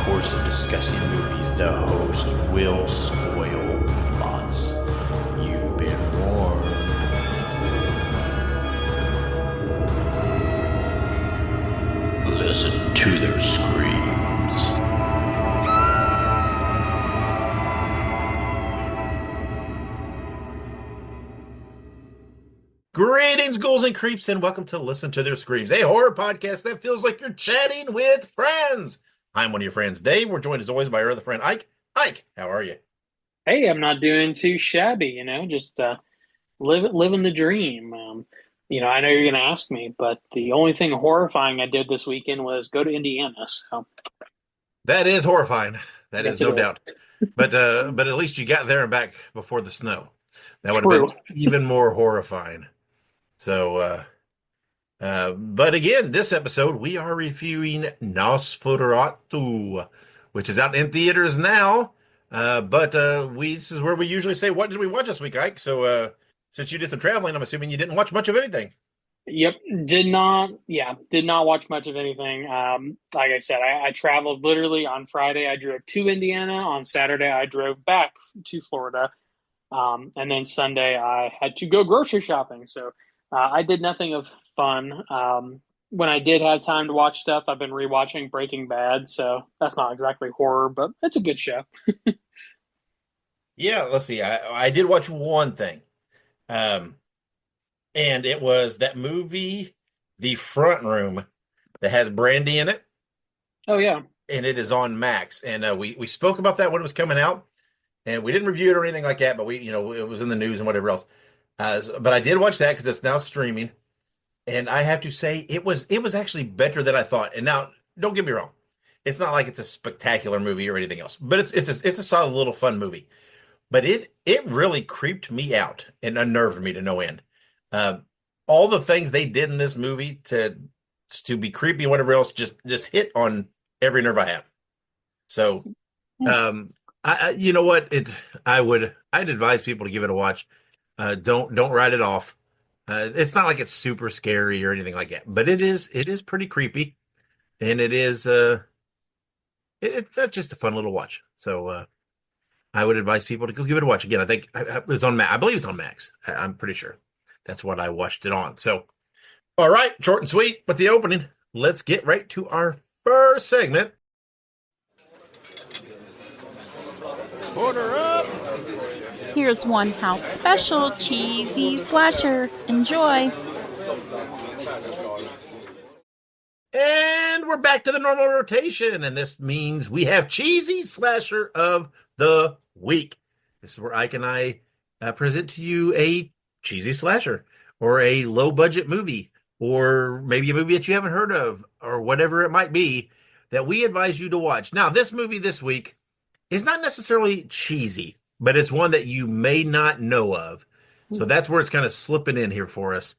course of discussing movies, the host will spoil plots. You've been warned. Listen to their screams. Greetings, ghouls and creeps, and welcome to Listen to Their Screams, a horror podcast that feels like you're chatting with friends. I'm one of your friends, Dave. We're joined as always by our other friend, Ike. Ike, how are you? Hey, I'm not doing too shabby, just living the dream. I know you're going to ask me, but the only thing horrifying I did this weekend was go to Indiana. So, That is horrifying. That is yes, it no is. doubt. But at least you got there and back before the snow. That would have been True. even more horrifying. But again, this episode we are reviewing Nosferatu, which is out in theaters now. But this is where we usually say, "What did we watch this week, Ike?" So since you did some traveling, I'm assuming you didn't watch much of anything. Yep, did not watch much of anything. Like I said, I traveled literally on Friday. I drove to Indiana. On Saturday, I drove back to Florida. And then Sunday, I had to go grocery shopping. So I did nothing of fun. When I did have time to watch stuff, I've been rewatching Breaking Bad. So that's not exactly horror, but it's a good show. Yeah, let's see. I did watch one thing, um, and it was that movie, The Front Room, that has Brandy in it, Oh, yeah. and it is on Max. And we spoke about that when it was coming out, and we didn't review it or anything like that. But it was in the news and whatever else. But I did watch that because it's now streaming, and I have to say it was actually better than I thought. And now, don't get me wrong, it's not like it's a spectacular movie or anything else, but it's a solid little fun movie. But it really creeped me out and unnerved me to no end. Uh, all the things they did in this movie to be creepy and whatever else just hit on every nerve I have. So, you know what? I'd advise people to give it a watch. Don't write it off. It's not like it's super scary or anything like that, but it is pretty creepy, and it's just a fun little watch. So I would advise people to go give it a watch again. I think it was on Max. I believe it's on Max. I'm pretty sure that's what I watched it on. So, all right, short and sweet with the opening. Let's get right to our first segment. Order up. Here's one house special cheesy slasher. Enjoy. And we're back to the normal rotation, and this means we have cheesy slasher of the week. This is where Ike and I present to you a cheesy slasher or a low budget movie or maybe a movie that you haven't heard of or whatever it might be that we advise you to watch. Now, this movie this week is not necessarily cheesy, but it's one that you may not know of. So that's where it's kind of slipping in here for us.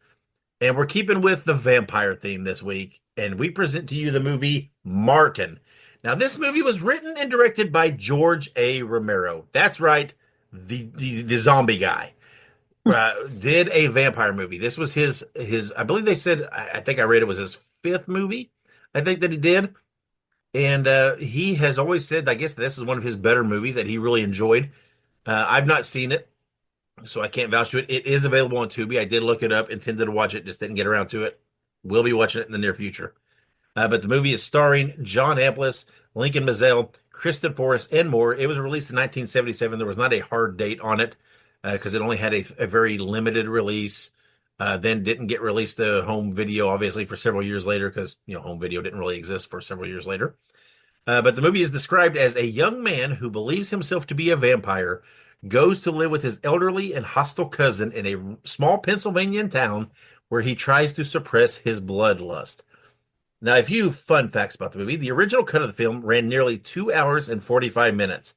And we're keeping with the vampire theme this week, and we present to you the movie Martin. Now, this movie was written and directed by George A. Romero. That's right, the zombie guy. Did a vampire movie. This was his. I believe they said. I think I read it was his fifth movie. I think that he did, and he has always said. I guess this is one of his better movies that he really enjoyed. I've not seen it, so I can't vouch to it. It is available on Tubi. I did look it up, intended to watch it, just didn't get around to it. We'll be watching it in the near future. But the movie is starring John Amplas, Lincoln Mazel, Kristen Forrest, and more. It was released in 1977. There was not a hard date on it because it only had a very limited release. Then didn't get released to home video, obviously, for several years later because home video didn't really exist for several years later. But the movie is described as a young man who believes himself to be a vampire goes to live with his elderly and hostile cousin in a small Pennsylvania town where he tries to suppress his bloodlust. Now, a few fun facts about the movie. The original cut of the film ran nearly 2 hours and 45 minutes,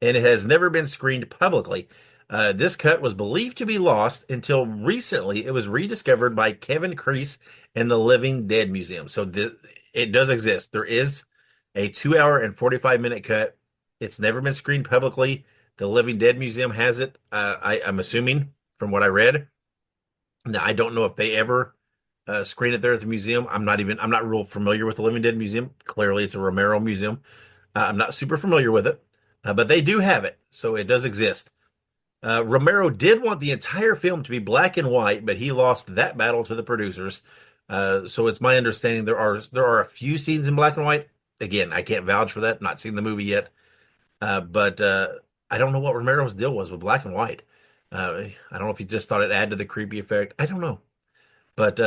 and it has never been screened publicly. This cut was believed to be lost until recently. It was rediscovered by Kevin Crease and the Living Dead Museum. So it does exist. There is a 2 hour and 45-minute cut. It's never been screened publicly. The Living Dead Museum has it. I'm assuming from what I read. Now, I don't know if they ever screen it there at the museum. I'm not real familiar with the Living Dead Museum. Clearly, it's a Romero museum. I'm not super familiar with it, but they do have it, so it does exist. Romero did want the entire film to be black and white, but he lost that battle to the producers. So it's my understanding there are a few scenes in black and white. Again, I can't vouch for that. Not seen the movie yet, but I don't know what Romero's deal was with black and white. I don't know if he just thought it added to the creepy effect. I don't know, but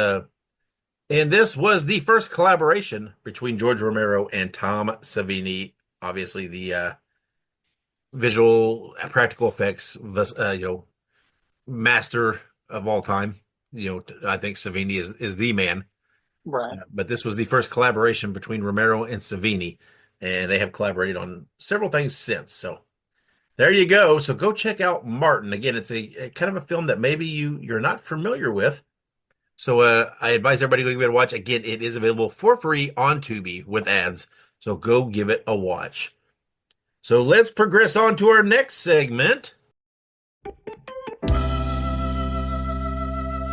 and this was the first collaboration between George Romero and Tom Savini. Obviously, the visual practical effects, master of all time. I think Savini is the man. Right. But this was the first collaboration between Romero and Savini, and they have collaborated on several things since. So there you go. So go check out Martin. Again, it's a kind of a film that maybe you're not familiar with. So I advise everybody to give it a watch. Again, it is available for free on Tubi with ads. So go give it a watch. So let's progress on to our next segment.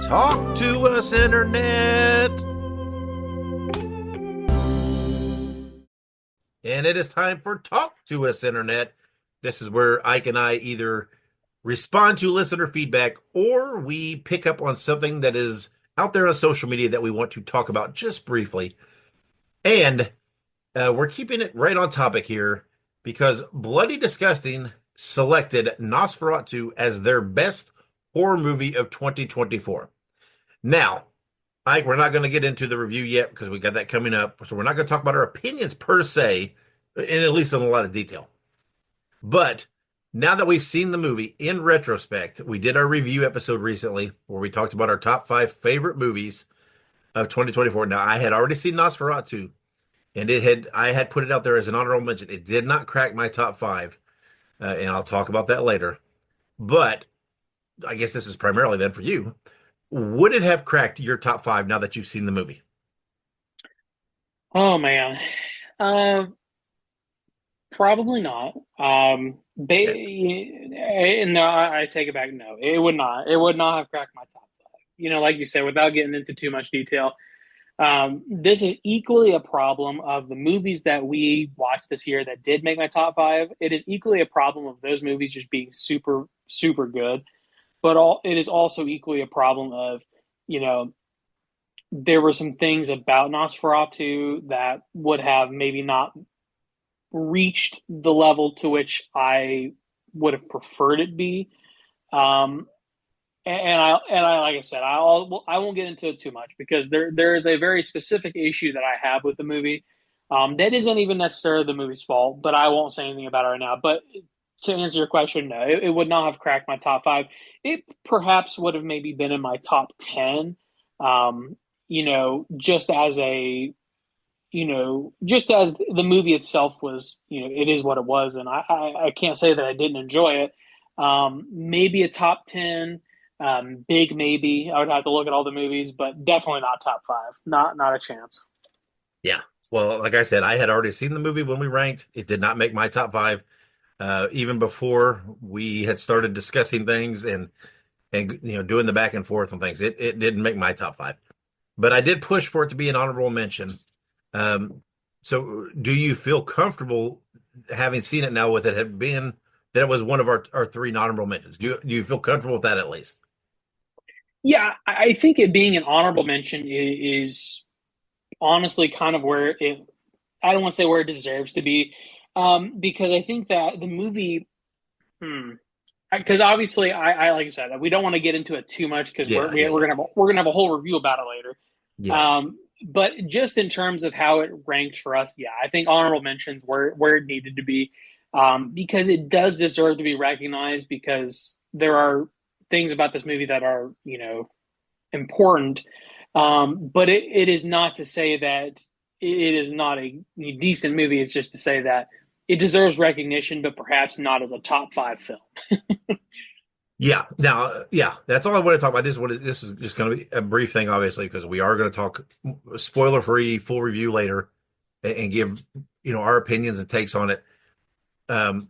Talk to us, Internet. And it is time for Talk to Us, Internet. This is where Ike and I either respond to listener feedback or we pick up on something that is out there on social media that we want to talk about just briefly. And we're keeping it right on topic here because Bloody Disgusting selected Nosferatu as their best horror movie of 2024. Now, Ike, we're not going to get into the review yet because we got that coming up. So we're not going to talk about our opinions per se, and at least in a lot of detail. But now that we've seen the movie in retrospect, we did our review episode recently where we talked about our top 5 favorite movies of 2024. Now, I had already seen Nosferatu, and I had put it out there as an honorable mention. It did not crack my top 5, and I'll talk about that later. But I guess this is primarily then for you. Would it have cracked your top 5 now that you've seen the movie? Oh man. Probably not. Okay. No, I take it back. No, it would not. It would not have cracked my top five. Like you said, without getting into too much detail, this is equally a problem of the movies that we watched this year that did make my top five. It is equally a problem of those movies just being super, super good. But it is also equally a problem of, you know, there were some things about Nosferatu that would have maybe not reached the level to which I would have preferred it be. Um, and I like I said, I won't get into it too much because there is a very specific issue that I have with the movie. That isn't even necessarily the movie's fault, but I won't say anything about it right now. But to answer your question, no, it would not have cracked my top five. It perhaps would have maybe been in my top 10. Just as just as the movie itself was, it is what it was, and I can't say that I didn't enjoy it. Maybe a top 10, big maybe. I would have to look at all the movies, but definitely not top five. Not a chance. Yeah. Well, like I said, I had already seen the movie when we ranked. It did not make my top 5. Even before we had started discussing things and doing the back and forth on things, it didn't make my top 5. But I did push for it to be an honorable mention. So do you feel comfortable having seen it now with it had been that it was one of our 3 honorable mentions? Do you feel comfortable with that at least? Yeah, I think it being an honorable mention is honestly kind of where it. I don't want to say where it deserves to be, because I think that the movie. Because obviously, I like you said, we don't want to get into it too much because Yeah, yeah, we're yeah. gonna have a whole review about it later. Yeah. But just in terms of how it ranked for us, yeah, I think honorable mentions where it needed to be, because it does deserve to be recognized because there are things about this movie that are important. But it is not to say that it is not a decent movie. It's just to say that it deserves recognition, but perhaps not as a top five film. Yeah. Now, yeah, that's all I want to talk about. This is just going to be a brief thing, obviously, because we are going to talk spoiler free, full review later and give, our opinions and takes on it. I'm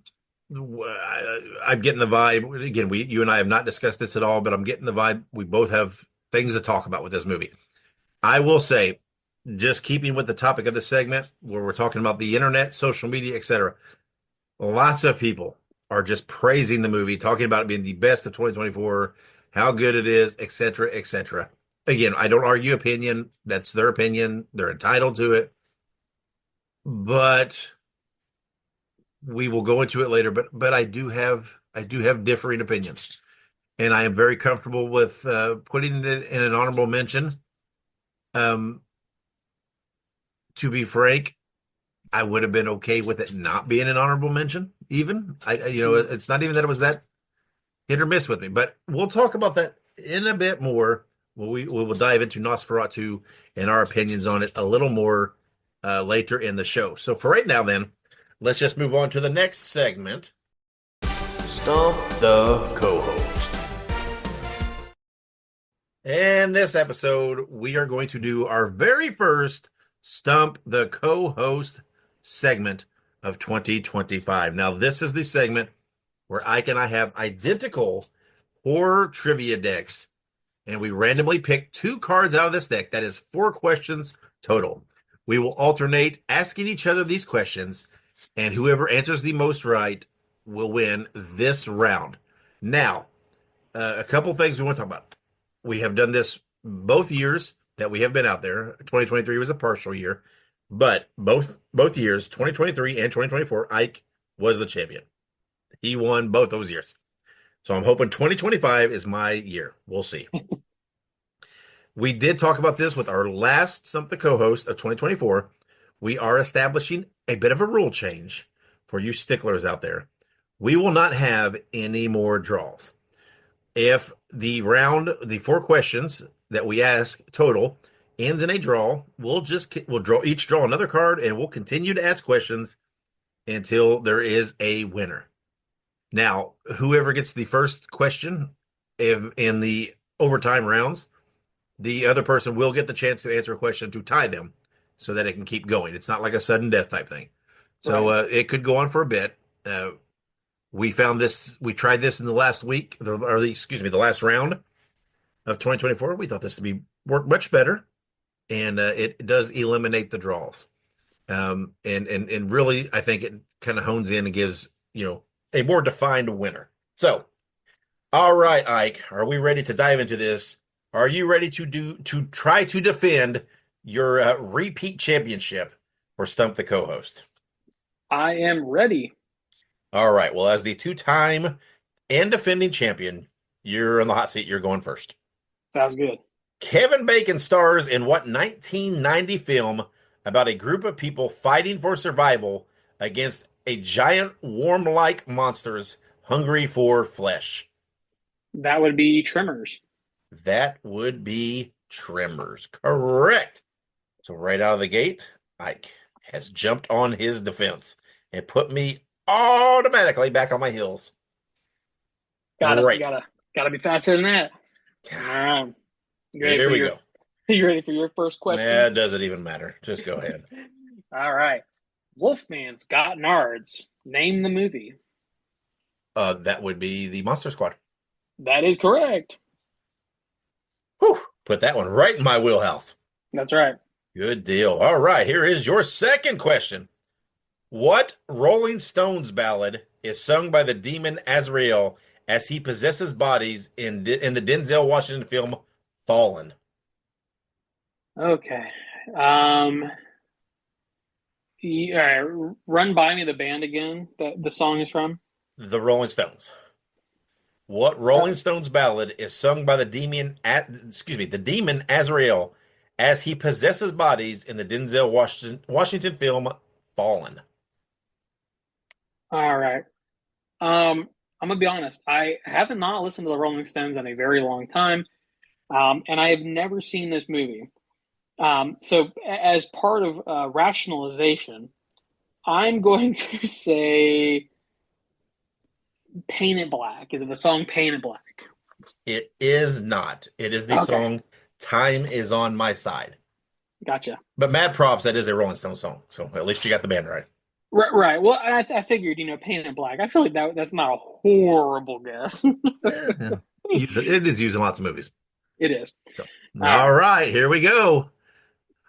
getting the vibe. Again, you and I have not discussed this at all, but I'm getting the vibe. We both have things to talk about with this movie. I will say, just keeping with the topic of the segment where we're talking about the internet, social media, etc. Lots of people are just praising the movie, talking about it being the best of 2024, how good it is, etc., etc. Again, I don't argue opinion. That's their opinion. They're entitled to it. But we will go into it later. But I do have differing opinions, and I am very comfortable with putting it in an honorable mention. Um, to be frank, I would have been okay with it not being an honorable mention. Even it's not even that it was that hit or miss with me. But we'll talk about that in a bit more. We will dive into Nosferatu and our opinions on it a little more later in the show. So for right now, then, let's just move on to the next segment. Stump the co-host. And this episode, we are going to do our very first Stump the co-host segment of 2025. Now, this is the segment where Ike and I have identical horror trivia decks, and we randomly pick 2 cards out of this deck. That is 4 questions total. We will alternate asking each other these questions, and whoever answers the most right will win this round. Now, a couple things we want to talk about. We have done this both years that we have been out there. 2023 was a partial year, but both years, 2023 and 2024, Ike was the champion. He won both those years. So I'm hoping 2025 is my year. We'll see. We did talk about this with our last Stump the co-host of 2024. We are establishing a bit of a rule change for you sticklers out there. We will not have any more draws. If the 4 questions that we ask total ends in a draw, we'll draw another card, and we'll continue to ask questions until there is a winner. Now, whoever gets the first question in the overtime rounds, the other person will get the chance to answer a question to tie them so that it can keep going. It's not like a sudden death type thing. So it could go on for a bit. We tried this in the last week, the last round of 2024. We thought this to work much better, and it does eliminate the draws. And really, I think it kind of hones in and gives, a more defined winner. So, all right, Ike, are we ready to dive into this? Are you ready to try to defend your repeat championship for Stump the co-host? I am ready. All right. Well, as the 2-time and defending champion, you're on the hot seat. You're going first. Sounds good. Kevin Bacon stars in what 1990 film about a group of people fighting for survival against a giant worm-like monsters hungry for flesh? That would be Tremors. That would be Tremors. Correct. So right out of the gate, Ike has jumped on his defense and put me automatically back on my heels. Gotta be faster than that. Here we go. You ready for your first question? Yeah, it doesn't even matter. Just go ahead. All right. Wolfman's Got Nards. Name the movie. That would be the Monster Squad. That is correct. Whew, put that one right in my wheelhouse. That's right. Good deal. All right, here is your second question. What Rolling Stones ballad is sung by the demon Azrael as he possesses bodies in the Denzel Washington film Fallen? Okay. All right. Run by me the band again that the song is from. The Rolling Stones. What Rolling Stones ballad is sung by the demon Azrael as he possesses bodies in the Denzel Washington film Fallen? All right. I'm gonna be honest. I haven't not listened to the Rolling Stones in a very long time, and I have never seen this movie. So as part of rationalization, I'm going to say Paint It Black. Is it the song Paint It Black? It is not. It is the song Time Is On My Side. Gotcha. But mad props, that is a Rolling Stones song. So at least you got the band right. Right. Well, I figured, Paint It Black. I feel like that's not a horrible guess. Yeah. It is used in lots of movies. It is. So, all right, here we go.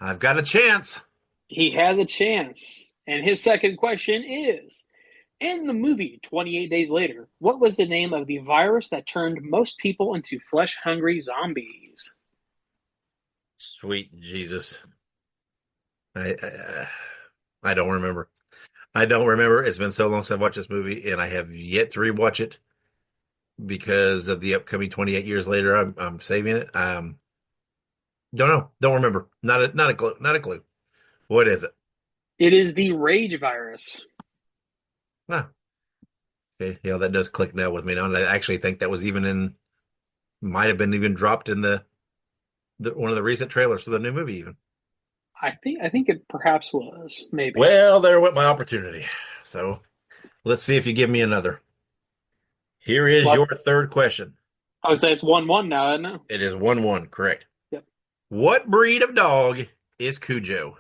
I've got a chance. He has a chance. And his second question is, in the movie 28 Days Later, what was the name of the virus that turned most people into flesh-hungry zombies? Sweet Jesus. I don't remember. I don't remember. It's been so long since I've watched this movie, and I have yet to rewatch it because of the upcoming 28 years later. I'm saving it. Don't know. Don't remember. Not a clue. Not a clue. What is it? It is the rage virus. Ah, okay. Yeah, that does click now with me now. And I actually think that was might have been even dropped in the one of the recent trailers for the new movie even. I think it perhaps was, maybe. Well, there went my opportunity. So let's see if you give me another. Here is Well, your third question. I would say it's 1-1 now, isn't it? It is 1-1, correct. Yep. What breed of dog is Cujo?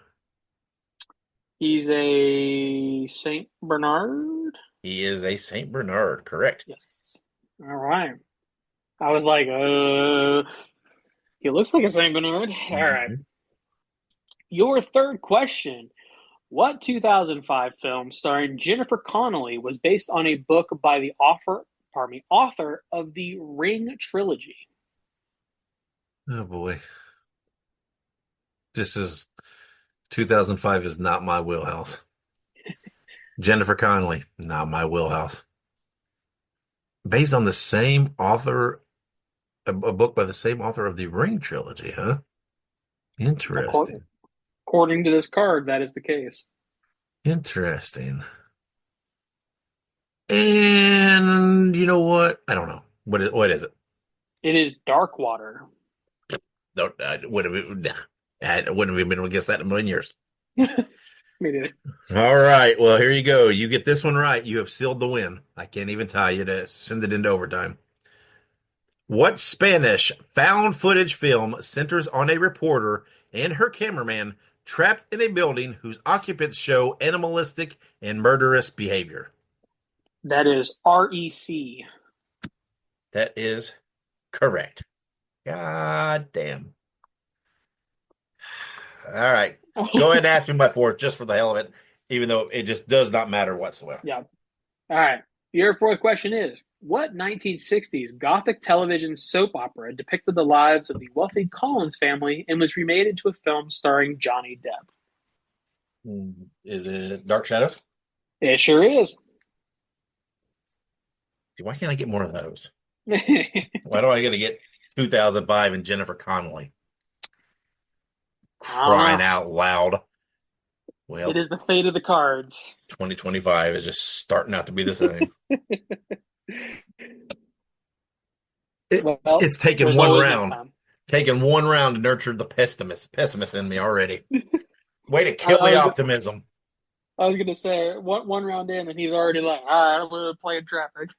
He's a Saint Bernard. He is a Saint Bernard, correct. Yes. All right. I was like, he looks like a Saint Bernard. All right. Your third question. What 2005 film starring Jennifer Connelly was based on a book by the author of the Ring trilogy? Oh boy. This is 2005 is not my wheelhouse. Jennifer Connelly, not my wheelhouse. Based on the same author, a book by the same author of the Ring trilogy, huh? Interesting. According to this card, that is the case. Interesting. And you know what? I don't know. What is it? It is Darkwater. No, I wouldn't have been able to guess that in a million years. Me neither. All right. Well, here you go. You get this one right. You have sealed the win. I can't even tie you to send it into overtime. What Spanish found footage film centers on a reporter and her cameraman trapped in a building whose occupants show animalistic and murderous behavior? That is REC. That is correct. God damn. All right. Go ahead and ask me my fourth just for the hell of it, even though it just does not matter whatsoever. Yeah. All right. Your fourth question is, what 1960s Gothic television soap opera depicted the lives of the wealthy Collins family and was remade into a film starring Johnny Depp? Is it Dark Shadows? It sure is. Why can't I get more of those? Why do I got to get 2005 and Jennifer Connelly? Crying out loud. Well, it is the fate of the cards. 2025 is just starting out to be the same. It's taken one round. Taken one round to nurture the pessimist in me already. Way to kill the optimism. I was going to say, one round in, and he's already like, all right, I'm going to play in traffic.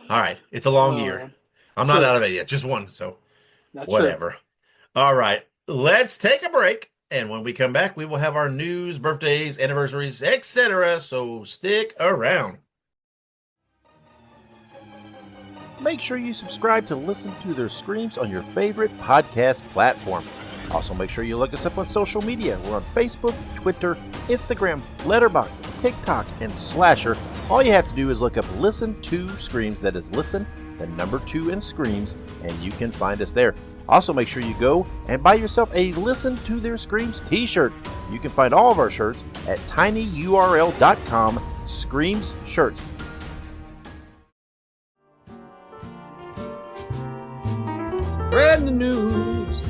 All right. It's a long year. I'm not out of it yet. Just one, so that's whatever. True. All right. Let's take a break. And when we come back, we will have our news, birthdays, anniversaries, etc. So stick around. Make sure you subscribe to Listen to Their Screams on your favorite podcast platform. Also, make sure you look us up on social media. We're on Facebook, Twitter, Instagram, Letterboxd, TikTok, and Slasher. All you have to do is look up Listen to Screams. That is Listen, the number 2 and Screams, and you can find us there. Also, make sure you go and buy yourself a Listen to Their Screams t-shirt. You can find all of our shirts at tinyurl.com/Screams Shirts. Spread the news.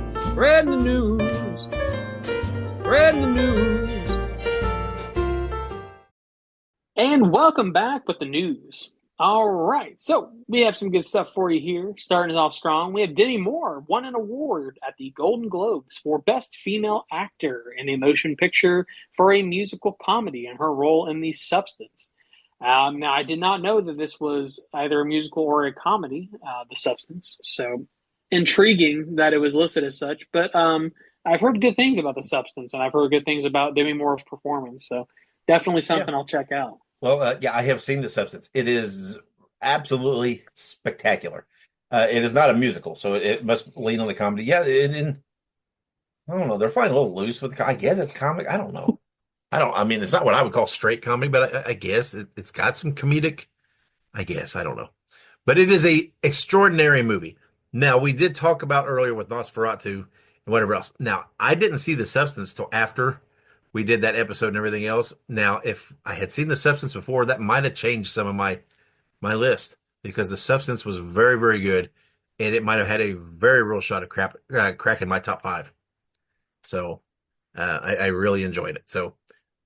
Spread the news. Spread the news. And welcome back with the news. All right, so we have some good stuff for you here. Starting us off strong, we have Demi Moore won an award at the Golden Globes for Best Female Actor in a Motion Picture for a Musical Comedy in her role in The Substance. Now, I did not know that this was either a musical or a comedy, The Substance, so intriguing that it was listed as such. But I've heard good things about The Substance, and I've heard good things about Demi Moore's performance, so definitely something I'll check out. Well, yeah, I have seen The Substance. It is absolutely spectacular. It is not a musical, so it must lean on the comedy. Yeah, I don't know. They're flying a little loose with I guess it's comic. I don't know. I mean, it's not what I would call straight comedy, but I guess it's got some comedic. I guess I don't know, but it is a extraordinary movie. Now we did talk about earlier with Nosferatu and whatever else. Now I didn't see the substance till after we did that episode and everything else. Now, if I had seen the substance before, that might have changed some of my list because the substance was very, very good, and it might have had a very real shot of cracking my top five. So I really enjoyed it. So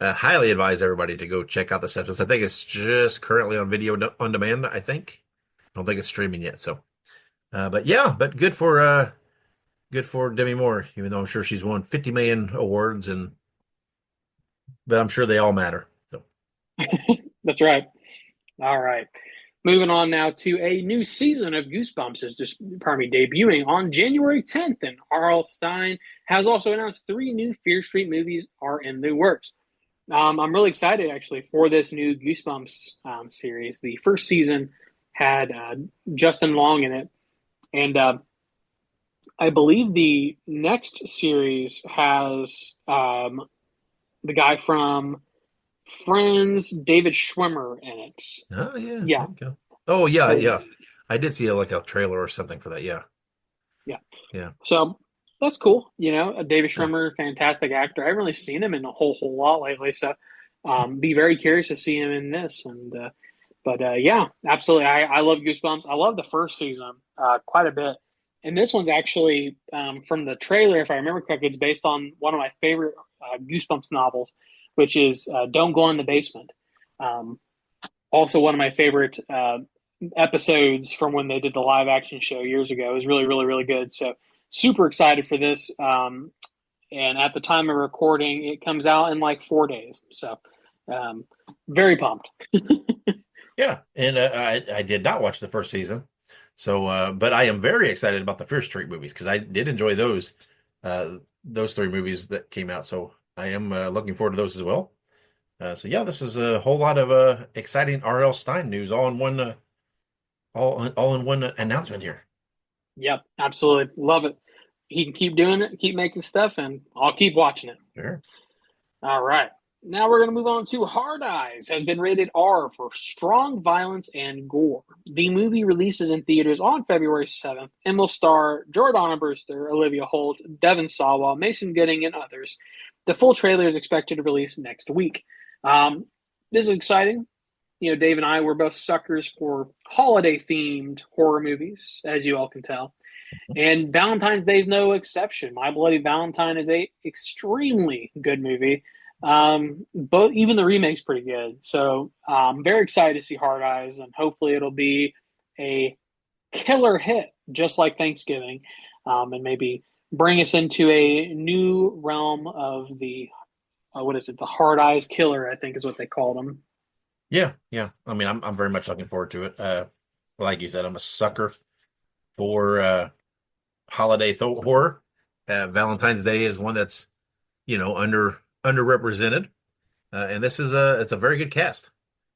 highly advise everybody to go check out the substance. I think it's just currently on video on demand. I think I don't think it's streaming yet. So, but yeah, but good for Demi Moore. Even though I'm sure she's won 50 million awards, and but I'm sure they all matter. So That's right. All right. Moving on now to a new season of Goosebumps is just, pardon me, debuting on January 10th, and R.L. Stine has also announced three new Fear Street movies are in the works. I'm really excited actually for this new Goosebumps series. The first season had Justin Long in it, and I believe the next series has the guy from Friends, David Schwimmer, in it. oh yeah, Yeah, there you go. Oh yeah, so yeah. I did see like a trailer or something for that. Yeah, yeah, yeah. so that's cool. David Uh, Schwimmer, fantastic actor. I haven't really seen him in a whole lot lately, so be very curious to see him in this. And but yeah, absolutely. I love Goosebumps. I love the first season quite a bit. And this one's actually from the trailer, if I remember correctly, it's based on one of my favorite Goosebumps novels, which is Don't Go in the Basement. Um, Also, one of my favorite episodes from when they did the live action show years ago. It was really, really, really good. So, super excited for this. And at the time of recording, it comes out in like 4 days. So, um, very pumped. yeah, and I did not watch the first season, so but I am very excited about the Fear Street movies because I did enjoy those three movies that came out. So I am looking forward to those as well. So yeah, this is a whole lot of exciting R.L. Stein news all in one all in one announcement here. Yep, absolutely. Love it. He can keep doing it, keep making stuff, and I'll keep watching it. Sure. All right. Now we're going to move on to Hard Eyes has been rated R for strong violence and gore. The movie releases in theaters on February 7th and will star Jordana Brewster, Olivia Holt, Devon Sawa, Mason Gooding, and others. The full trailer is expected to release next week. Um, this is exciting. Dave and I were both suckers for holiday themed horror movies, as you all can tell. And Valentine's Day is no exception. My Bloody Valentine is a extremely good movie. But even the remake's pretty good. So I'm very excited to see Hard Eyes, and hopefully it'll be a killer hit, just like Thanksgiving, and maybe bring us into a new realm of the what is it? The Hard Eyes Killer, I think is what they called them. Yeah, yeah. I mean, I'm very much looking forward to it. Like you said, I'm a sucker for holiday horror. Valentine's Day is one that's underrepresented, and this is it's a very good cast.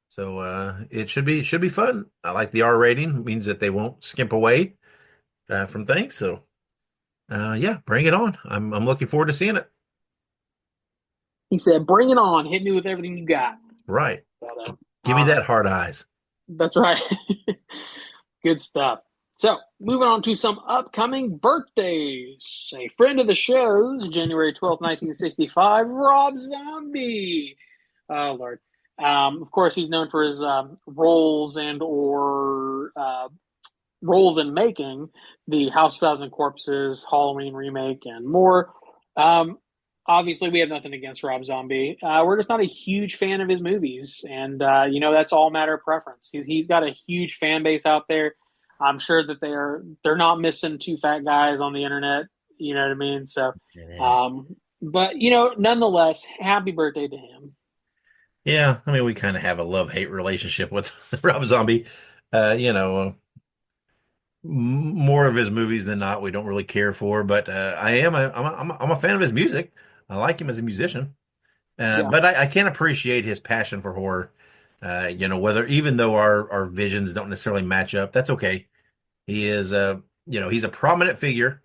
So it should be fun. I like the R rating; it means that they won't skimp away from things. So yeah, bring it on. I'm looking forward to seeing it. He said, "Bring it on! Hit me with everything you got." Right. But, Give me all that right, hard eyes. that's right. Good stuff. So, moving on to some upcoming birthdays. A friend of the show's, January 12th, 1965, Rob Zombie. Oh, Lord. Of course, he's known for his roles and or roles in making the House of Thousand Corpses, Halloween remake, and more. Um, Obviously, we have nothing against Rob Zombie. We're just not a huge fan of his movies, and that's all a matter of preference. He's got a huge fan base out there. I'm sure that they're not missing two fat guys on the internet. You know what I mean? So, Yeah. but nonetheless, happy birthday to him. Yeah, I mean, we kind of have a love-hate relationship with Rob Zombie. You know, more of his movies than not, we don't really care for. But I'm a fan of his music. I like him as a musician. Yeah, But I can appreciate his passion for horror. Whether even though our visions don't necessarily match up, that's okay. He is he's a prominent figure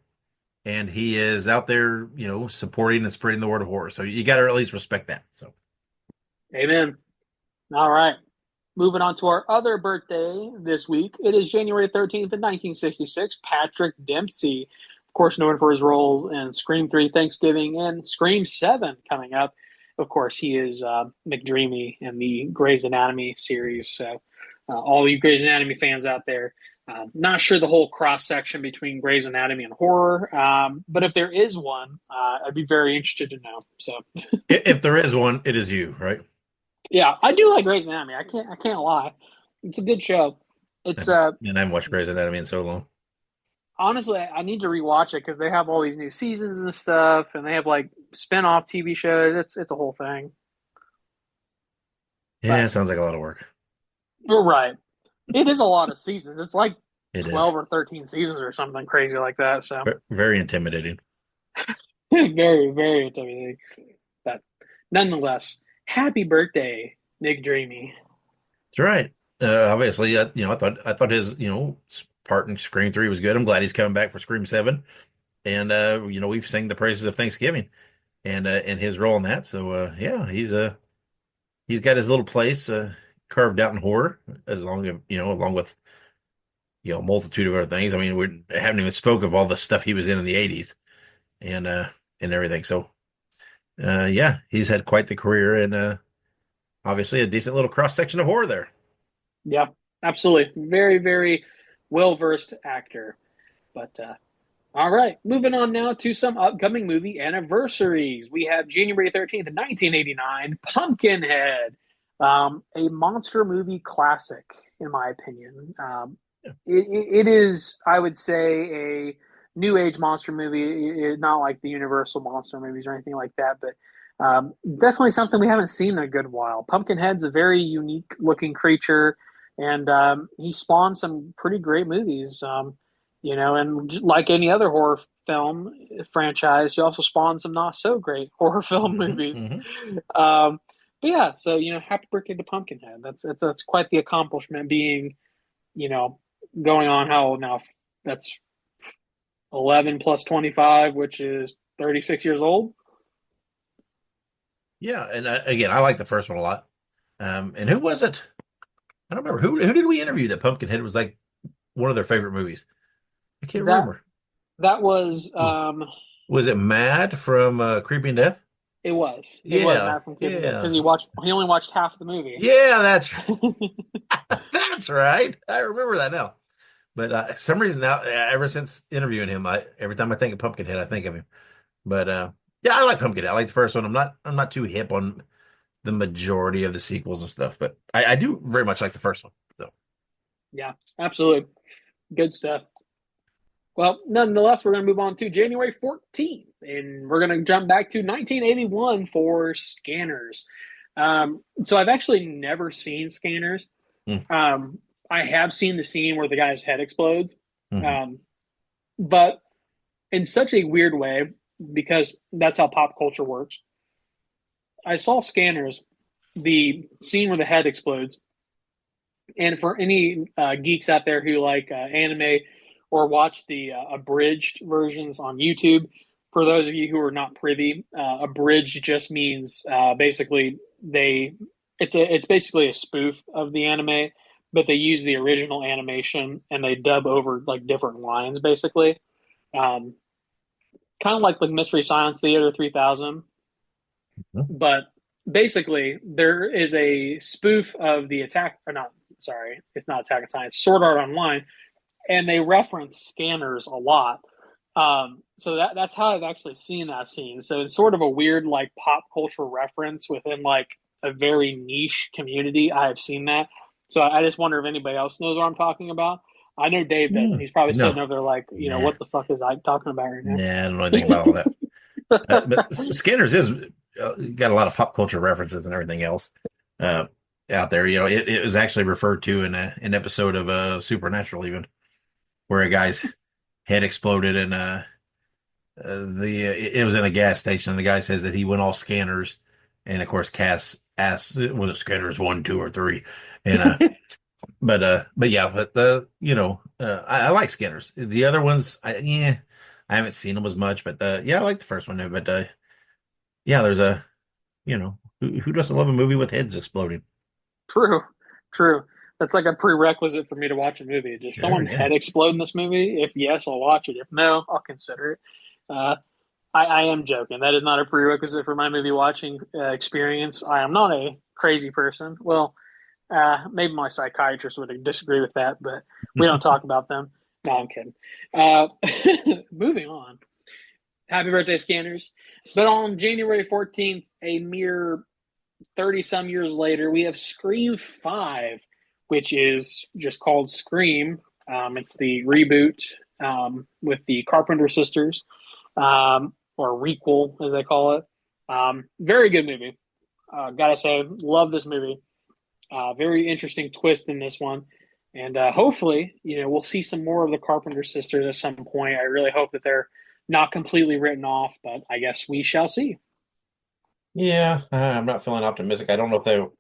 and he is out there, supporting and spreading the word of horror. So you got to at least respect that. So Amen. All right. Moving on to our other birthday this week. It is January 13th in 1966. Patrick Dempsey, of course, known for his roles in Scream 3, Thanksgiving, and Scream 7 coming up. Of course, he is McDreamy in the Grey's Anatomy series. So, all you Grey's Anatomy fans out there, not sure the whole cross section between Grey's Anatomy and horror, but if there is one, I'd be very interested to know. So, if there is one, it is you, right? yeah, I do like Grey's Anatomy. I can't lie. It's a good show. It's And I haven't watched Grey's Anatomy in so long. honestly, I need to rewatch it because they have all these new seasons and stuff, and they have like spin-off TV shows. It's a whole thing. Yeah, But it sounds like a lot of work. you're right. It is a lot of seasons. It's like It 12 is or 13 seasons or something crazy like that. So very intimidating. very, very intimidating. But nonetheless, happy birthday, Nick Dreamy. That's right. Obviously, I thought his part in Scream 3 was good. I'm glad he's coming back for Scream 7, and we've sang the praises of Thanksgiving and his role in that. So yeah, he's got his little place carved out in horror, along with a multitude of other things. I mean, we haven't even spoke of all the stuff he was in the '80s and everything. So yeah, he's had quite the career and obviously a decent little cross section of horror there. Yeah, absolutely. Very, very well-versed actor. But all right, moving on now to some upcoming movie anniversaries. We have January 13th, 1989, Pumpkinhead, a monster movie classic, in my opinion. It is, I would say, a new age monster movie, not like the Universal monster movies or anything like that, but definitely something we haven't seen in a good while. Pumpkinhead's a very unique looking creature, and he spawned some pretty great movies. And like any other horror film franchise, he also spawned some not so great horror film movies. Hmm. But yeah, so happy birthday to Pumpkinhead. That's quite the accomplishment. Being, you know, going on how old now? That's 11 plus 25, which is 36 years old. Yeah, and again, I like the first one a lot. And who was it? I don't remember who did we interview that Pumpkinhead was like one of their favorite movies. I can't That remember. that was Was it Mad from Creeping Death? it was Yeah, Matt from Kid because yeah, he only watched half the movie. yeah. That's that's right. I remember that now. But for some reason now, ever since interviewing him, every time I think of Pumpkinhead, I think of him. But yeah, I like Pumpkinhead. I like the first one. I'm not too hip on the majority of the sequels and stuff, but I do very much like the first one. So Yeah, absolutely. Good stuff. Well, nonetheless, we're going to move on to January 14th, and we're going to jump back to 1981 for Scanners. So I've actually never seen Scanners. mm, I have seen the scene where the guy's head explodes, mhm. um, but in such a weird way, because that's how pop culture works. I saw Scanners, the scene where the head explodes, and for any geeks out there who like anime or watch the abridged versions on YouTube, for those of you who are not privy, abridged just means basically it's basically a spoof of the anime, but they use the original animation and they dub over like different lines, basically. Um, Kind of like Mystery Science Theater 3000, but basically there is a spoof of the attack or not, sorry, it's not Attack on Titan, it's Sword Art Online, and they reference Scanners a lot. So that's how I've actually seen that scene. So it's sort of a weird like pop culture reference within like a very niche community. I have seen that. So I just wonder if anybody else knows what I'm talking about. I know Dave does, and Mm. he's probably sitting No, over there like, nah, what the fuck is I talking about right now? nah. I don't know anything about all that. But Scanners is got a lot of pop culture references and everything else uh, out there. It was actually referred to in an episode of Supernatural, even where a guy's head exploded and it was in a gas station. And the guy says that he went all scanners, and of course, Cass asks, "Was it scanners one, two, or three?" And but yeah, but I like scanners. The other ones, yeah, I haven't seen them as much, but yeah, I like the first one. But yeah, there's a who doesn't love a movie with heads exploding? True, true. That's like a prerequisite for me to watch a movie. Does Sure, someone yeah. head explode in this movie? If yes, I'll watch it. If no, I'll consider it. Uh, I am joking. That is not a prerequisite for my movie watching experience. I am not a crazy person. Well, maybe my psychiatrist would disagree with that, but we don't talk about them. No, I'm kidding. Uh, moving on. Happy birthday, Scanners. But on January 14th, a mere 30 some years later, we have Scream 5, which is just called Scream. It's the reboot with the Carpenter sisters, or requel, as they call it. Very good movie. Gotta say, love this movie. Very interesting twist in this one. And hopefully, we'll see some more of the Carpenter sisters at some point. I really hope that they're not completely written off, but I guess we shall see. Yeah, I'm not feeling optimistic. I don't know if they'll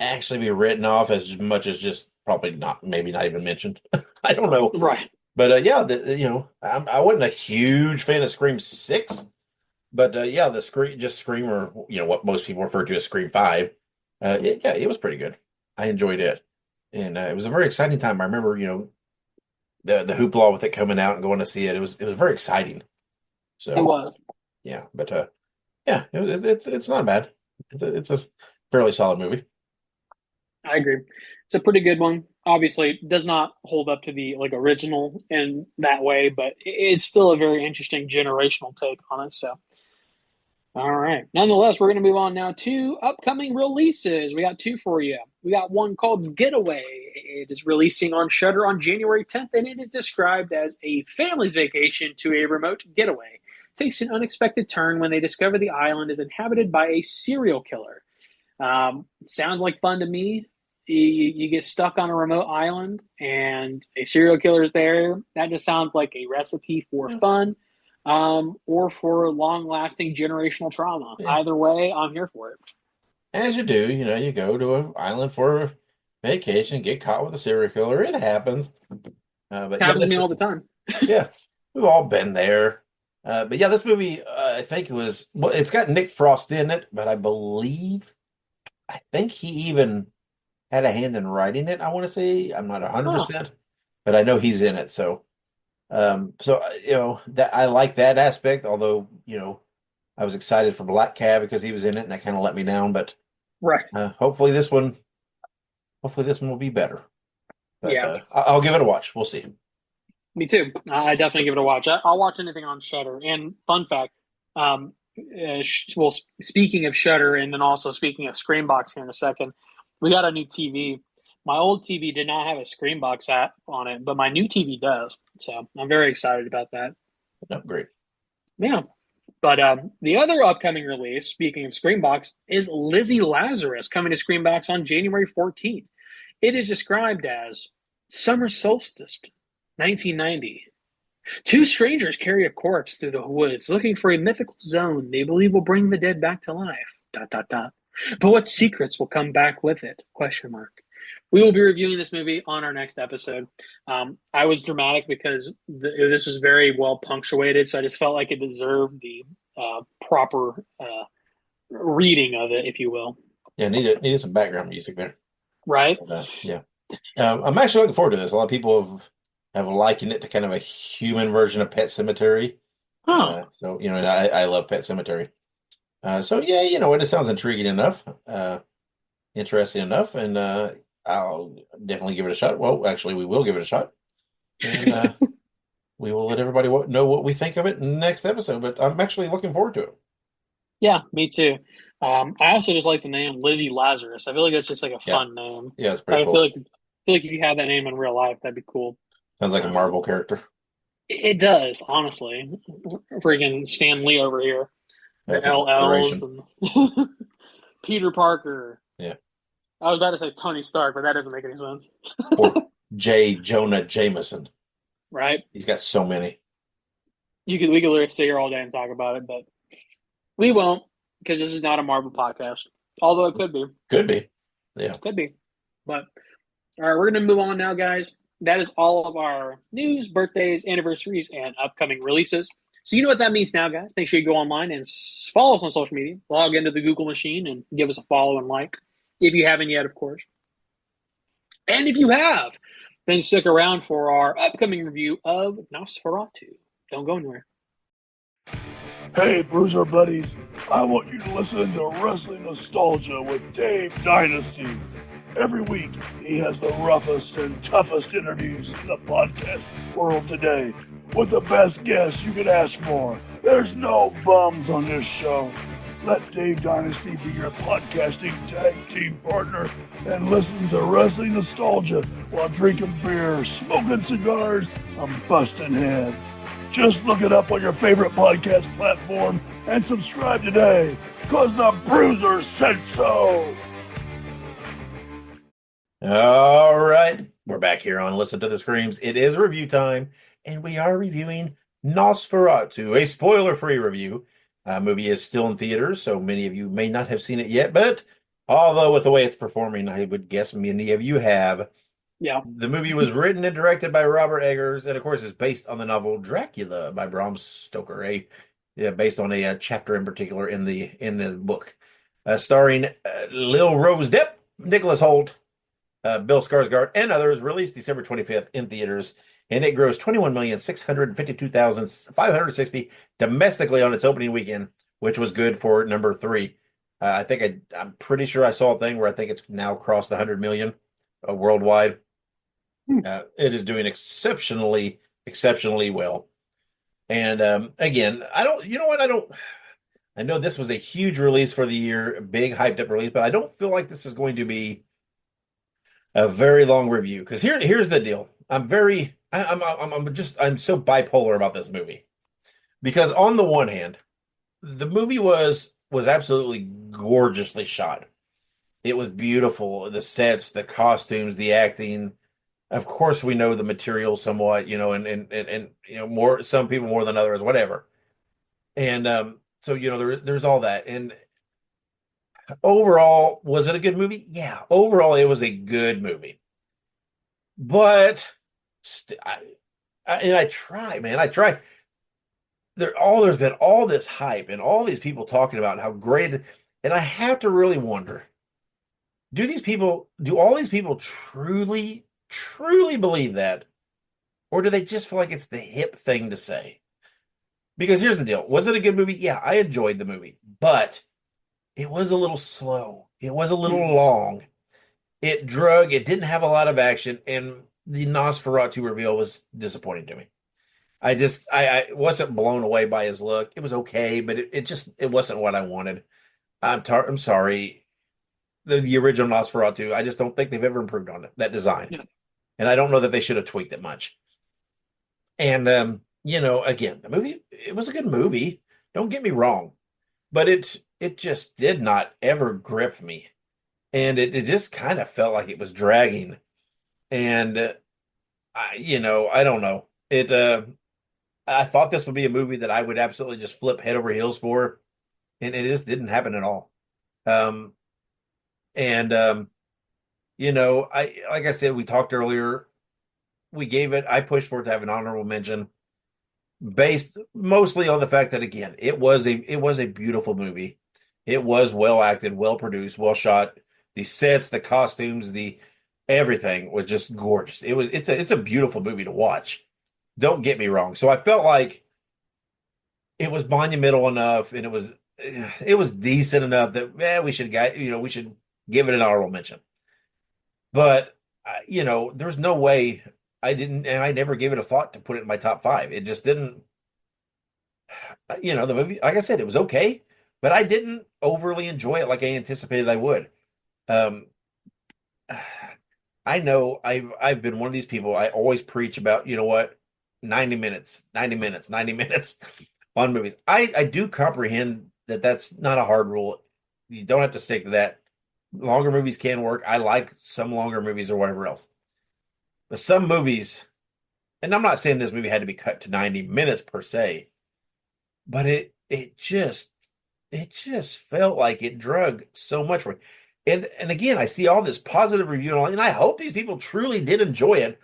actually be written off as much as just probably not, maybe not even mentioned. I don't know. Right. But yeah, I wasn't a huge fan of Scream 6, but yeah, the Scream, or what most people refer to as Scream 5. Yeah, it was pretty good. I enjoyed it, and it was a very exciting time. I remember, the hoopla with it coming out and going to see it. It was very exciting. It So was. yeah, but yeah, it's not bad. It's a fairly solid movie. I agree. It's a pretty good one. Obviously, it does not hold up to the original in that way, but it is still a very interesting generational take on it. So, all right. Nonetheless, we're going to move on now to upcoming releases. We got two for you. We got one called Getaway. It is releasing on Shudder on January 10th, and it is described as a family's vacation to a remote getaway. Takes an unexpected turn when they discover the island is inhabited by a serial killer. Sounds like fun to me. You get stuck on a remote island and a serial killer is there. That just sounds like a recipe for Yeah. fun, or for long lasting generational trauma. Yeah. Either way, I'm here for it. As you do, you go to an island for a vacation, get caught with a serial killer. It happens. But yeah, Happens to me all the time. yeah, we've all been there. But yeah, this movie, I think well, it's got Nick Frost in it, but I think he even had a hand in writing it. I want to say I'm not Oh, 100%, but I know he's in it. So that I like that aspect. Although I was excited for Black Cab because he was in it, and that kind of let me down. But right. hopefully this one will be better. But Yeah, I'll give it a watch. We'll see. me too. I definitely give it a watch. I'll watch anything on Shutter. And fun fact, well, speaking of Shutter, and then also speaking of Screenbox here in a second, we got a new TV. My old TV did not have a Screenbox app on it, but my new TV does. So I'm very excited about that. No, great. Yeah. But the other upcoming release, speaking of Screenbox, is Lizzie Lazarus coming to Screenbox on January 14th. It is described as Summer Solstice, 1990. Two strangers carry a corpse through the woods looking for a mythical zone they believe will bring the dead back to life. Dot dot dot. But what secrets will come back with it? Question mark. We will be reviewing this movie on our next episode. I was dramatic because this was very well punctuated, so I just felt like it deserved the proper reading of it, if you will. Yeah, needed some background music there. Right? But, yeah. I'm actually looking forward to this. A lot of people have likened it to kind of a human version of Pet Cemetery. Huh. So and I love Pet Cemetery. So yeah, it sounds intriguing enough, interesting enough, and I'll definitely give it a shot. Well, actually, we will give it a shot, and we will let everybody know what we think of it next episode. But I'm actually looking forward to it. Yeah, me too. I also just like the name Lizzie Lazarus. I feel like that's just like a Yeah, fun name. yeah, it's I pretty feel cool. like if you had that name in real life, that'd be cool. Sounds like a Um, Marvel character. it does, honestly. Freaking Stan Lee over here. The That's a LLs corporation. and Peter Parker. Yeah, I was about to say Tony Stark, but that doesn't make any sense. or J. Jonah Jameson. Right? He's got so many. We could literally sit here all day and talk about it, but we won't because this is not a Marvel podcast. Although it could be. Could be. Yeah. Could be. But all right, we're gonna move on now, guys. that is all of our news, birthdays, anniversaries, and upcoming releases. So you know what that means now, guys. Make sure you go online and follow us on social media. Log into the Google machine and give us a follow and like, if you haven't yet, of course. And if you have, then stick around for our upcoming review of Nosferatu. Don't go anywhere. Hey, Bruiser buddies, I want you to listen to Wrestling Nostalgia with Dave Dynasty. Every week, he has the roughest and toughest interviews in the podcast world today, with the best guests you could ask for. There's no bums on this show. Let Dave Dynasty be your podcasting tag team partner and listen to Wrestling Nostalgia while drinking beer, smoking cigars, and busting heads. Just look it up on your favorite podcast platform and subscribe today, because the Bruiser said so. All right. We're back here on Listen to the Screams. It is review time, and we are reviewing Nosferatu, a spoiler-free review. Movie is still in theaters, so many of you may not have seen it yet, but although with the way it's performing, I would guess many of you have. Yeah. The movie was written and directed by Robert Eggers, and of course is based on the novel Dracula by Bram Stoker, based on a chapter in particular in the book. Starring Lil Rose Depp, Nicholas Hoult, Bill Skarsgård, and others, released December 25th in theaters, and it grossed $21,652,560 domestically on its opening weekend, which was good for number 3. I'm pretty sure I saw a thing where I think it's now crossed 100 million worldwide. It is doing exceptionally well. And again, I know this was a huge release for the year, big hyped up release, but I don't feel like this is going to be a very long review, because here's the deal. I'm so bipolar about this movie, because on the one hand, the movie was absolutely gorgeously shot. It was beautiful. The sets, the costumes, the acting. Of course, we know the material somewhat, and more, some people more than others, whatever. And so there's all that. And overall, was it a good movie? Yeah, overall, it was a good movie. But I try, man. I try. There's been all this hype and all these people talking about how great, and I have to really wonder: do all these people truly believe that, or do they just feel like it's the hip thing to say? Because here's the deal: was it a good movie? Yeah, I enjoyed the movie, but it was a little slow. It was a little long. It didn't have a lot of action, and the Nosferatu reveal was disappointing to me. I wasn't blown away by his look. It was okay, but it wasn't what I wanted. I'm sorry. The original Nosferatu, I just don't think they've ever improved on that design. Yeah. And I don't know that they should have tweaked it much. And again, the movie, it was a good movie. Don't get me wrong. But it just did not ever grip me. And it just kind of felt like it was dragging. And I don't know. I thought this would be a movie that I would absolutely just flip head over heels for, and it just didn't happen at all. Like I said, we talked earlier. I pushed for it to have an honorable mention, based mostly on the fact that, again, it was a beautiful movie. It was well acted, well produced, well shot. The sets, the costumes, the everything was just gorgeous. It's a beautiful movie to watch. Don't get me wrong. So I felt like it was monumental enough, and it was decent enough that we should give it an honorable mention. But there's no way I never gave it a thought to put it in my top 5. It just didn't. The movie, like I said, it was okay, but I didn't overly enjoy it like I anticipated I would. I know I've been one of these people. I always preach about, 90 minutes on movies. I do comprehend that that's not a hard rule. You don't have to stick to that. Longer movies can work. I like some longer movies or whatever else. But some movies, and I'm not saying this movie had to be cut to 90 minutes per se, but it just felt like it drug so much for me. And again, I see all this positive review, and I hope these people truly did enjoy it.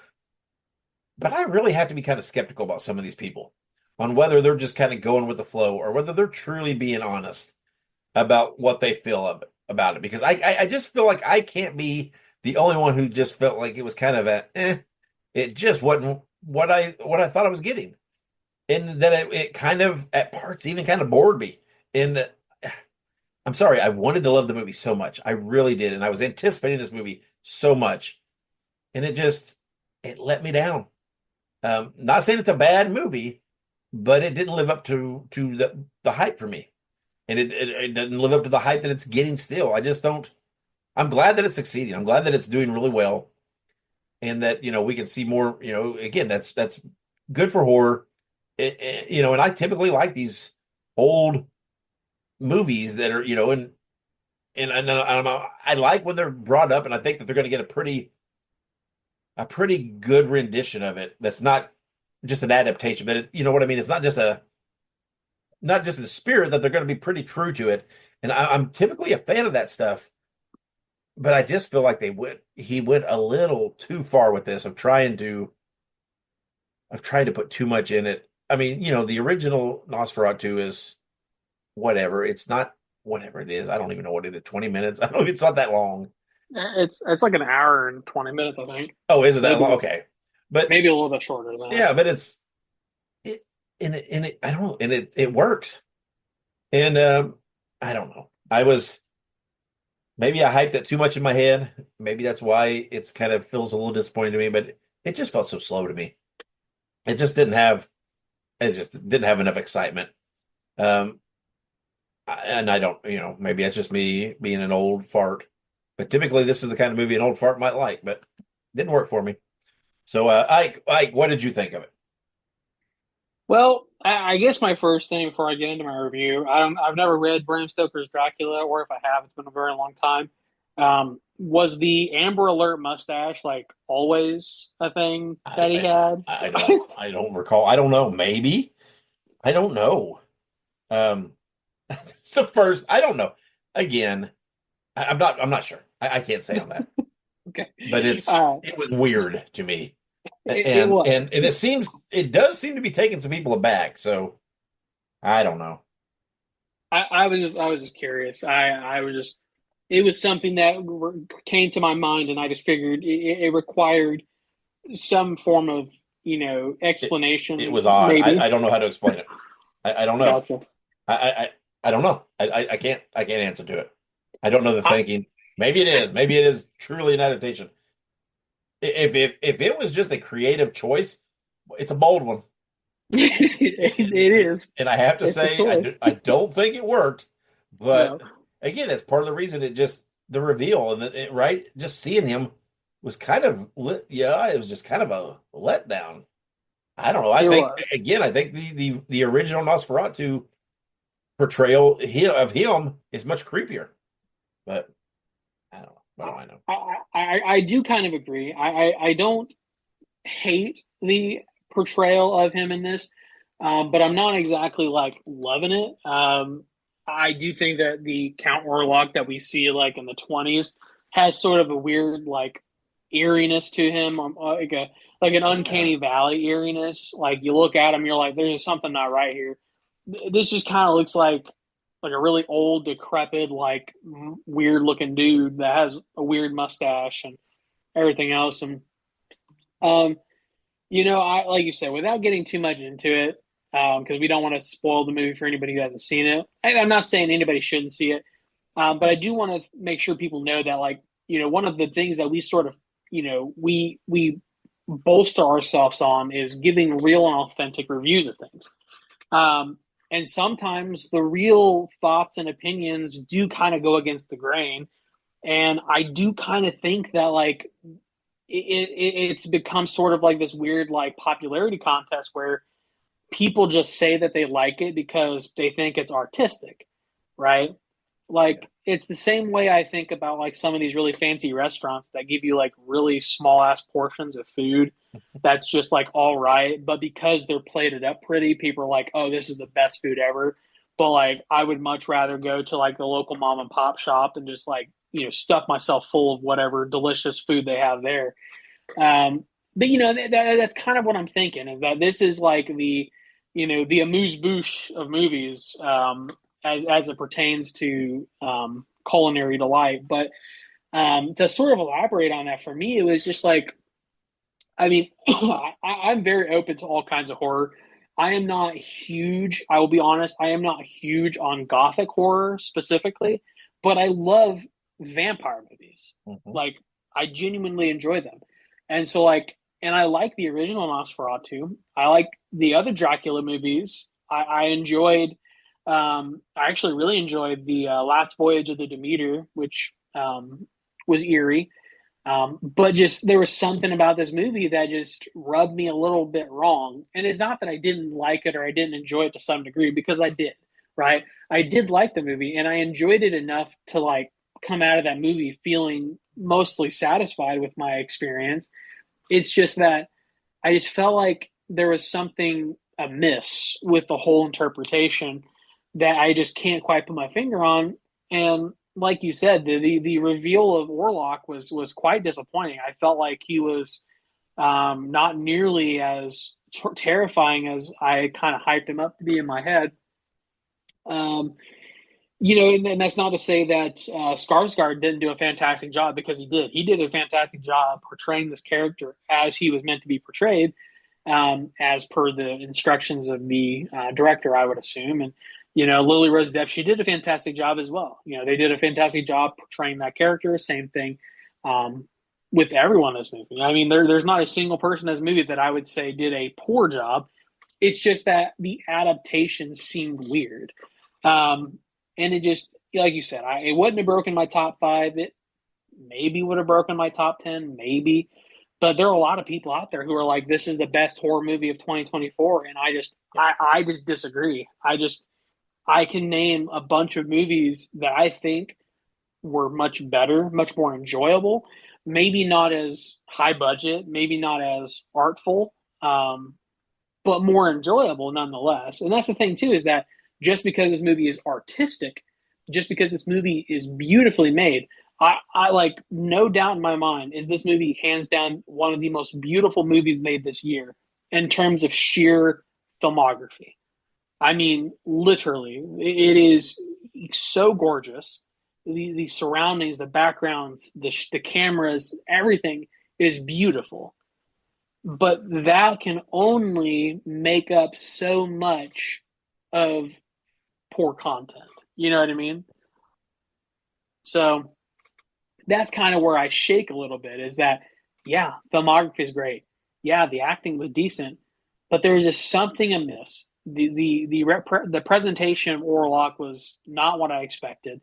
but I really have to be kind of skeptical about some of these people on whether they're just kind of going with the flow or whether they're truly being honest about what they feel about it. Because I just feel like I can't be the only one who just felt like it was kind of it just wasn't what I thought I was getting. And then it kind of at parts even kind of bored me. And I'm sorry, I wanted to love the movie so much. I really did. And I was anticipating this movie so much. And it let me down. Not saying it's a bad movie, but it didn't live up to the hype for me. And it doesn't live up to the hype that it's getting still. I just don't. I'm glad that it's succeeding. I'm glad that it's doing really well, and that we can see more. Again, that's good for horror. And I typically like these old movies that are I like when they're brought up, and I think that they're going to get a pretty good rendition of it. That's not just an adaptation, but you know what I mean. It's not just the spirit that they're going to be pretty true to it. And I'm typically a fan of that stuff, but I just feel like he went a little too far with this of trying to put too much in it. I mean, the original Nosferatu is whatever. It's not whatever it is. I don't even know what it is. 20 minutes. I don't. It's not that long. It's like an hour and 20 minutes, I think. Oh, is it that long? Okay, but maybe a little bit shorter than that. Yeah, but I don't know, and it works. And I don't know. Maybe I hyped it too much in my head. Maybe that's why it's kind of feels a little disappointing to me, but it just felt so slow to me. It just didn't have enough excitement. And I don't, maybe that's just me being an old fart. But typically this is the kind of movie an old fart might like, but it didn't work for me. So Ike, what did you think of it? Well, I guess my first thing before I get into my review, I've never read Bram Stoker's Dracula, or if I have, it's been a very long time. Was the Amber Alert mustache like always a thing that he had? I don't recall. I don't know. Maybe. I don't know. It's the first. I don't know. Again, I'm not sure. I can't say on that. Okay, but it was weird to me. It was. And it does seem to be taking some people aback. So I don't know. I was just curious. I was just it was something that came to my mind, and I just figured it required some form of explanation. It was odd. Maybe. I don't know how to explain it. I don't know. Gotcha. I don't know. I can't answer to it. I don't know the thinking. Maybe it is. Maybe it is truly an adaptation. If it was just a creative choice, it's a bold one. It is. And I have to say, I don't think it worked. But again, that's part of the reason the reveal and right, just seeing him was kind of it was just kind of a letdown. I don't know. I think the original Nosferatu portrayal of him is much creepier. But I don't know. What do I know? I do kind of agree. I don't hate the portrayal of him in this, but I'm not exactly like loving it. I do think that the Count Orlok that we see like in the 20s has sort of a weird like eeriness to him, like an uncanny valley eeriness. Like you look at him, you're like, there's something not right here. This just kind of looks like a really old, decrepit, like weird looking dude that has a weird mustache and everything else. And, I like you said, without getting too much into it, because we don't want to spoil the movie for anybody who hasn't seen it. And I'm not saying anybody shouldn't see it, but I do want to make sure people know that, like, one of the things that we sort of, we bolster ourselves on is giving real and authentic reviews of things. And sometimes the real thoughts and opinions do kind of go against the grain. And I do kind of think that like it's become sort of like this weird like popularity contest where people just say that they like it because they think it's artistic, right? Like it's the same way I think about like some of these really fancy restaurants that give you like really small ass portions of food that's just like all right, but because they're plated up pretty, people are like, oh, this is the best food ever. But like I would much rather go to like the local mom and pop shop and just like stuff myself full of whatever delicious food they have there. but that's kind of what I'm thinking, is that this is like the amuse bouche of movies, as it pertains to culinary delight. But to sort of elaborate on that, for me, it was just like, I mean, I'm very open to all kinds of horror. I am not huge, I will be honest, I am not huge on gothic horror specifically, but I love vampire movies. Mhm. Like, I genuinely enjoy them. And so, like, and I like the original Nosferatu. I like the other Dracula movies. I enjoyed, I actually really enjoyed the Last Voyage of the Demeter, which was eerie. But just there was something about this movie that just rubbed me a little bit wrong. And it's not that I didn't like it or I didn't enjoy it to some degree, because I did, right? I did like the movie and I enjoyed it enough to like come out of that movie feeling mostly satisfied with my experience. It's just that I just felt like there was something amiss with the whole interpretation that I just can't quite put my finger on. And like you said, the reveal of Orlok was quite disappointing. I felt like he was not nearly as terrifying as I kind of hyped him up to be in my head. Um, and that's not to say that Skarsgård didn't do a fantastic job, because he did. He did a fantastic job portraying this character as he was meant to be portrayed, as per the instructions of the director, I would assume. And Lily Rose Depp, she did a fantastic job as well. They did a fantastic job portraying that character. Same thing um, with everyone in this movie. I mean, there's not a single person in this movie that I would say did a poor job. It's just that the adaptation seemed weird. And it just, like you said, it wouldn't have broken my top five. It maybe would have broken my top 10, maybe. But there are a lot of people out there who are like, this is the best horror movie of 2024. And I just disagree. I can name a bunch of movies that I think were much better, much more enjoyable. Maybe not as high budget, maybe not as artful, but more enjoyable nonetheless. And that's the thing too, is that just because this movie is artistic, just because this movie is beautifully made, I like, no doubt in my mind, is this movie hands down one of the most beautiful movies made this year in terms of sheer filmography. I mean, literally, it is so gorgeous. The surroundings, the backgrounds, the cameras, everything is beautiful. But that can only make up so much of poor content. You know what I mean? So that's kind of where I shake a little bit, is that, yeah, filmography is great. Yeah, the acting was decent, but there was just something amiss. The presentation of Orlok was not what I expected.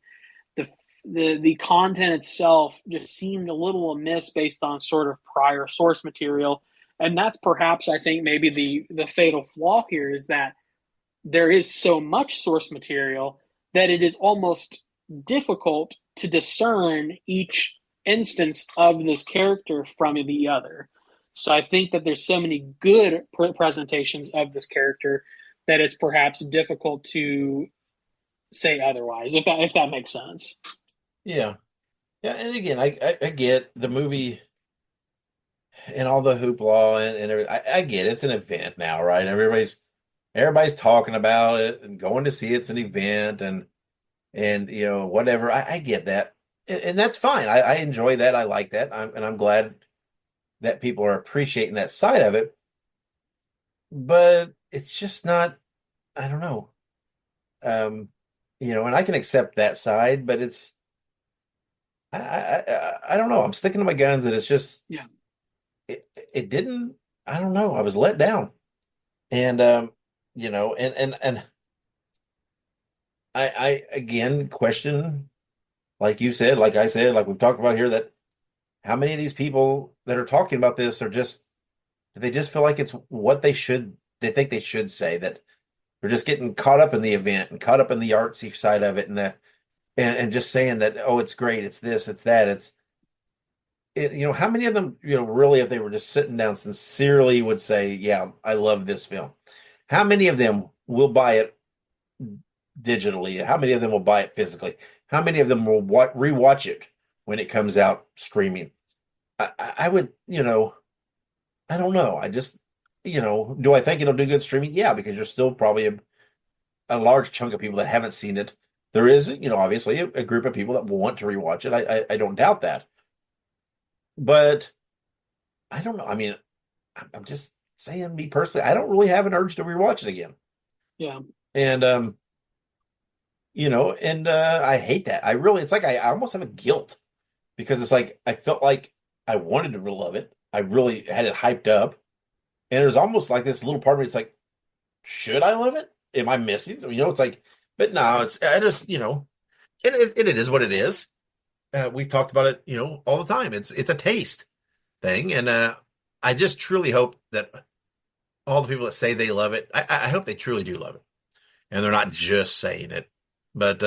The content itself just seemed a little amiss based on sort of prior source material. And that's perhaps, I think, maybe the fatal flaw here, is that there is so much source material that it is almost difficult to discern each instance of this character from the other. So I think that there's so many good presentations of this character that it's perhaps difficult to say otherwise, if that makes sense. Yeah. Yeah. And again, I get the movie and all the hoopla and everything. I get it's an event now, right? Everybody's talking about it and going to see it's an event and whatever. I get that. And that's fine. I enjoy that. I like that. I'm glad that people are appreciating that side of it. But it's just not, I don't know. And I can accept that side, but I don't know. I'm sticking to my guns, and it's just, Yeah. It didn't, I don't know. I was let down. And, and I again question, like you said, like I said, like we've talked about here, that how many of these people that are talking about this are just, do they just feel like it's what they think they should say, that they're just getting caught up in the event and caught up in the artsy side of it, and just saying that, oh, it's great, it's this, it's that, how many of them, really, if they were just sitting down, sincerely would say, yeah, I love this film? How many of them will buy it digitally? How many of them will buy it physically? How many of them will rewatch it when it comes out streaming? I would, I don't know. I just, do I think it'll do good streaming? Yeah, because there's still probably a large chunk of people that haven't seen it. There is, obviously a group of people that will want to rewatch it. I don't doubt that. But I don't know. I mean, I'm just saying, me personally, I don't really have an urge to rewatch it again. Yeah. And I hate that. It's like I almost have a guilt because it's like I felt like I wanted to love it. I really had it hyped up. And there's almost like this little part of me, it's like, should I love it? Am I missing? It's like, but no, I just, it is what it is. We've talked about it, all the time. It's a taste thing. And I just truly hope that all the people that say they love it, I hope they truly do love it. And they're not just saying it. But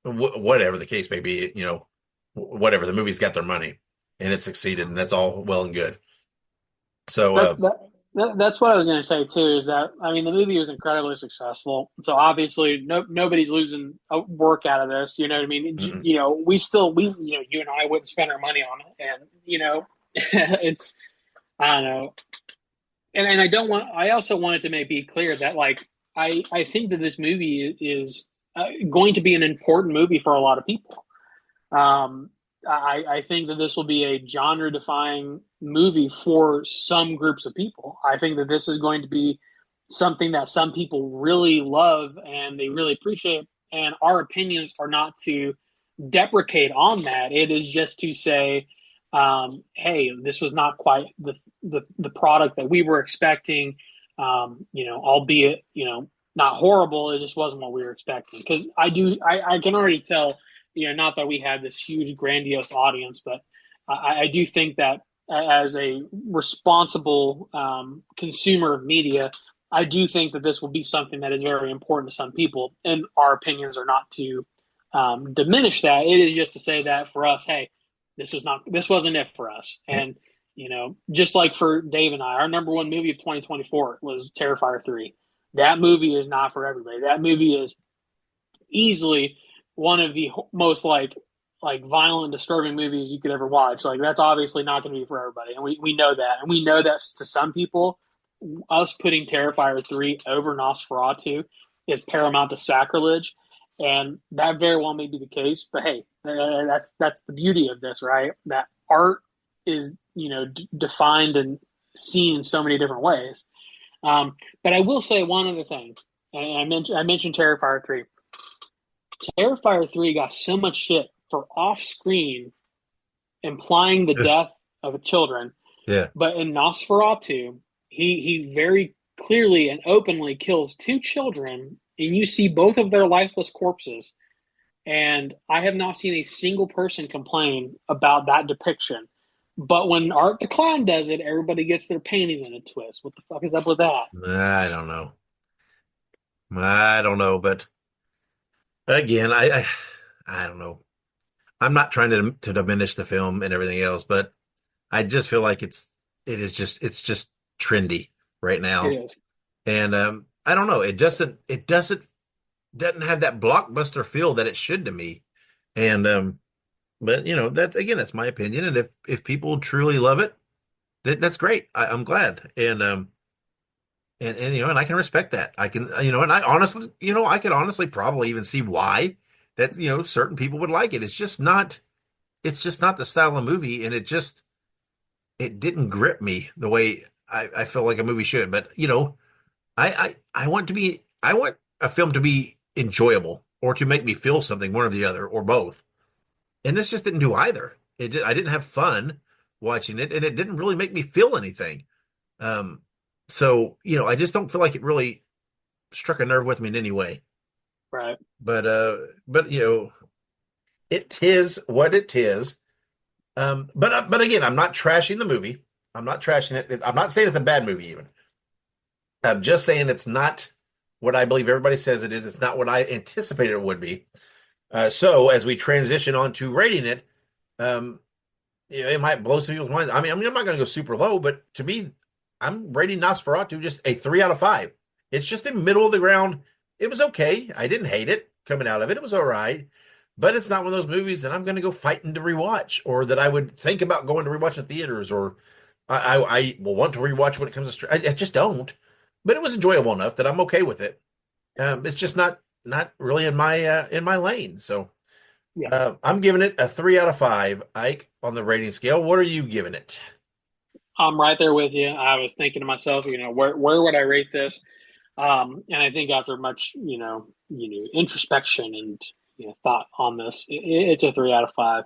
whatever the case may be, whatever, the movie's got their money and it succeeded, and that's all well and good. So, That's what I was going to say too. Is that I mean the movie was incredibly successful, so obviously nobody's losing a work out of this. You know what I mean? mm-mm. You and I wouldn't spend our money on it, and it's I don't know, and I don't want. I also wanted to be clear that like I think that this movie is going to be an important movie for a lot of people. Um, I think that this will be a genre defying movie for some groups of people. I think that this is going to be something that some people really love and they really appreciate. And our opinions are not to deprecate on that. It is just to say, hey, this was not quite the product that we were expecting. Albeit not horrible. It just wasn't what we were expecting. Because I can already tell. Not that we had this huge, grandiose audience, but I do think that as a responsible consumer of media, I do think that this will be something that is very important to some people, and our opinions are not to diminish that. It is just to say that for us, hey, this wasn't it for us, and just like for Dave and I, our number one movie of 2024 was Terrifier 3. That movie is not for everybody. That movie is easily one of the most like violent, disturbing movies you could ever watch. Like that's obviously not going to be for everybody, and we know that, and we know that to some people, us putting Terrifier 3 over Nosferatu is paramount to sacrilege, and that very well may be the case. But hey, that's the beauty of this, right? That art is defined and seen in so many different ways. But I will say one other thing, and I mentioned Terrifier 3. Terrifier 3 got so much shit for off screen implying the death of children. Yeah. But in Nosferatu, he very clearly and openly kills two children, and you see both of their lifeless corpses. And I have not seen a single person complain about that depiction. But when Art the Clown does it, everybody gets their panties in a twist. What the fuck is up with that? I don't know. I don't know, but again, I don't know. I'm not trying to diminish the film and everything else, but I just feel like it's just trendy right It now. is. And I don't know. It doesn't have that blockbuster feel that it should to me. And but that's my opinion. And if people truly love it, that's great. I'm glad. And I can respect that. I can, and I honestly, I could honestly probably even see why that, certain people would like it. It's just not the style of movie, and it didn't grip me the way I feel like a movie should. But, I want a film to be enjoyable or to make me feel something, one or the other, or both. And this just didn't do either. I didn't have fun watching it, and it didn't really make me feel anything. So, I just don't feel like it really struck a nerve with me in any way. Right. But it is what it is. But again, I'm not trashing the movie. I'm not trashing it. I'm not saying it's a bad movie even. I'm just saying it's not what I believe everybody says it is. It's not what I anticipated it would be. So as we transition on to rating it, it might blow some people's minds. I mean, I'm not going to go super low, but to me, I'm rating Nosferatu just a 3 out of 5. It's just in middle of the ground. It was okay. I didn't hate it coming out of it. It was all right. But it's not one of those movies that I'm going to go fighting to rewatch, or that I would think about going to rewatch in theaters, or I will want to rewatch when it comes to I just don't. But it was enjoyable enough that I'm okay with it. It's just not really in my lane. So Yeah. I'm giving it a 3 out of 5, Ike, on the rating scale. What are you giving it? I'm right there with you. I was thinking to myself, where would I rate this? And I think after much, introspection and thought on this, it's a 3 out of 5.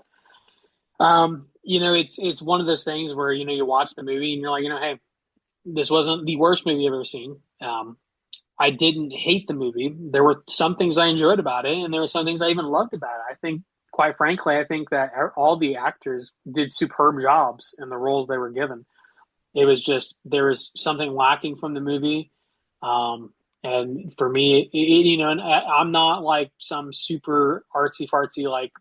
It's one of those things where you watch the movie and you're like, hey, this wasn't the worst movie I've ever seen. I didn't hate the movie. There were some things I enjoyed about it, and there were some things I even loved about it. I think, quite frankly, I think that all the actors did superb jobs in the roles they were given. It was just there was something lacking from the movie, and for me, and I'm not like some super artsy fartsy like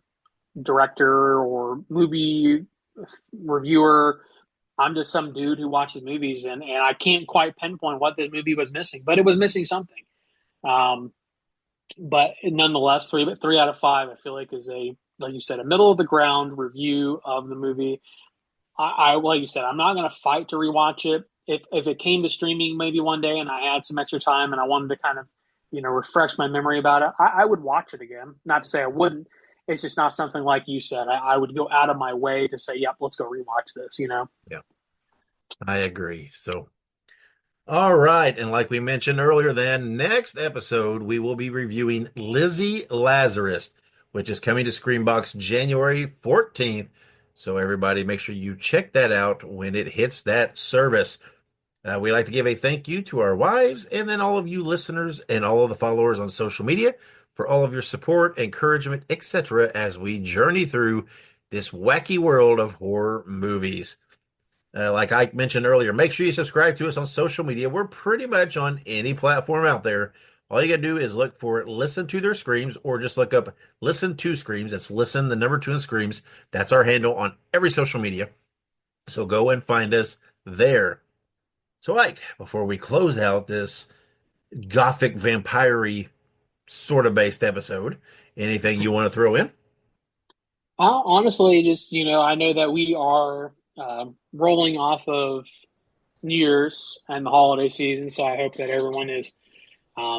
director or movie reviewer. I'm just some dude who watches movies, and I can't quite pinpoint what the movie was missing, but it was missing something. Um, but nonetheless, three out of five, I feel like is a like you said, a middle of the ground review of the movie. Like you said, I'm not going to fight to rewatch it. If it came to streaming maybe one day and I had some extra time and I wanted to kind of refresh my memory about it, I would watch it again. Not to say I wouldn't. It's just not something like you said. I would go out of my way to say, "Yep, let's go rewatch this." Yeah, I agree. So, all right. And like we mentioned earlier, then next episode, we will be reviewing Lizzie Lazarus, which is coming to Screenbox January 14th. So, everybody, make sure you check that out when it hits that service. We'd like to give a thank you to our wives and then all of you listeners and all of the followers on social media for all of your support, encouragement, etc. as we journey through this wacky world of horror movies. Like I mentioned earlier, make sure you subscribe to us on social media. We're pretty much on any platform out there. All you got to do is look for Listen to Their Screams or just look up Listen to Screams. That's listen, the number 2 and Screams. That's our handle on every social media. So go and find us there. So, Ike, before we close out this gothic vampire sort of based episode, anything you want to throw in? Honestly, just I know that we are rolling off of New Year's and the holiday season, so I hope that everyone is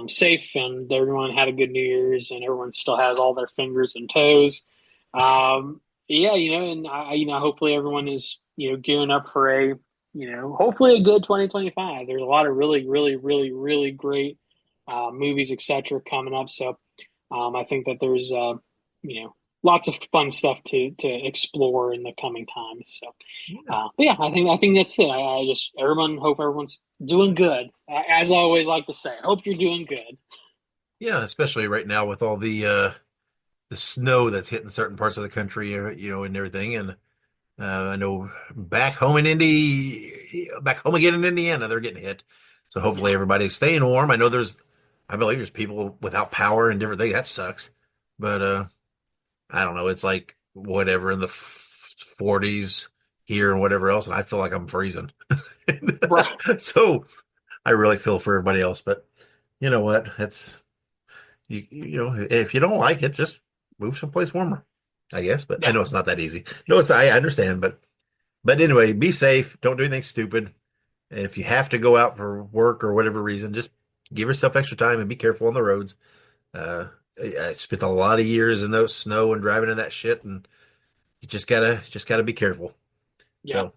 safe and everyone had a good New Year's and everyone still has all their fingers and toes. Yeah, and hopefully everyone is gearing up for hopefully a good 2025. There's a lot of really, really, really, really great movies, etc., coming up. So I think that there's lots of fun stuff to explore in the coming times. So, but yeah, I think that's it. I just hope everyone's doing good. As I always like to say, I hope you're doing good. Yeah, especially right now with all the snow that's hitting certain parts of the country, and everything. And I know back home again in Indiana, they're getting hit. So hopefully Yeah, everybody's staying warm. I believe there's people without power and different things. That sucks. But I don't know. It's like whatever in the 40s here and whatever else, and I feel like I'm freezing. right. So I really feel for everybody else. But you know what? If you don't like it, just move someplace warmer, I guess. But I Yeah, know it's not that easy. No, I understand, but anyway, be safe. Don't do anything stupid. And if you have to go out for work or whatever reason, just give yourself extra time and be careful on the roads. I spent a lot of years in those snow and driving in that shit, and you just gotta be careful. yeah, So,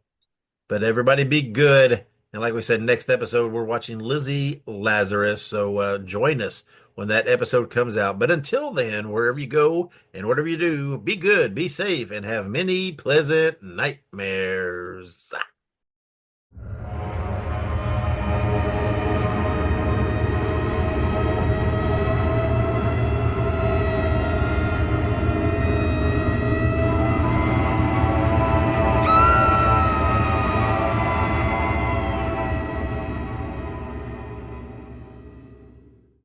but everybody be good. And like we said, next episode we're watching Lizzie Lazarus. So join us when that episode comes out. But until then, wherever you go and whatever you do, be good, be safe, and have many pleasant nightmares.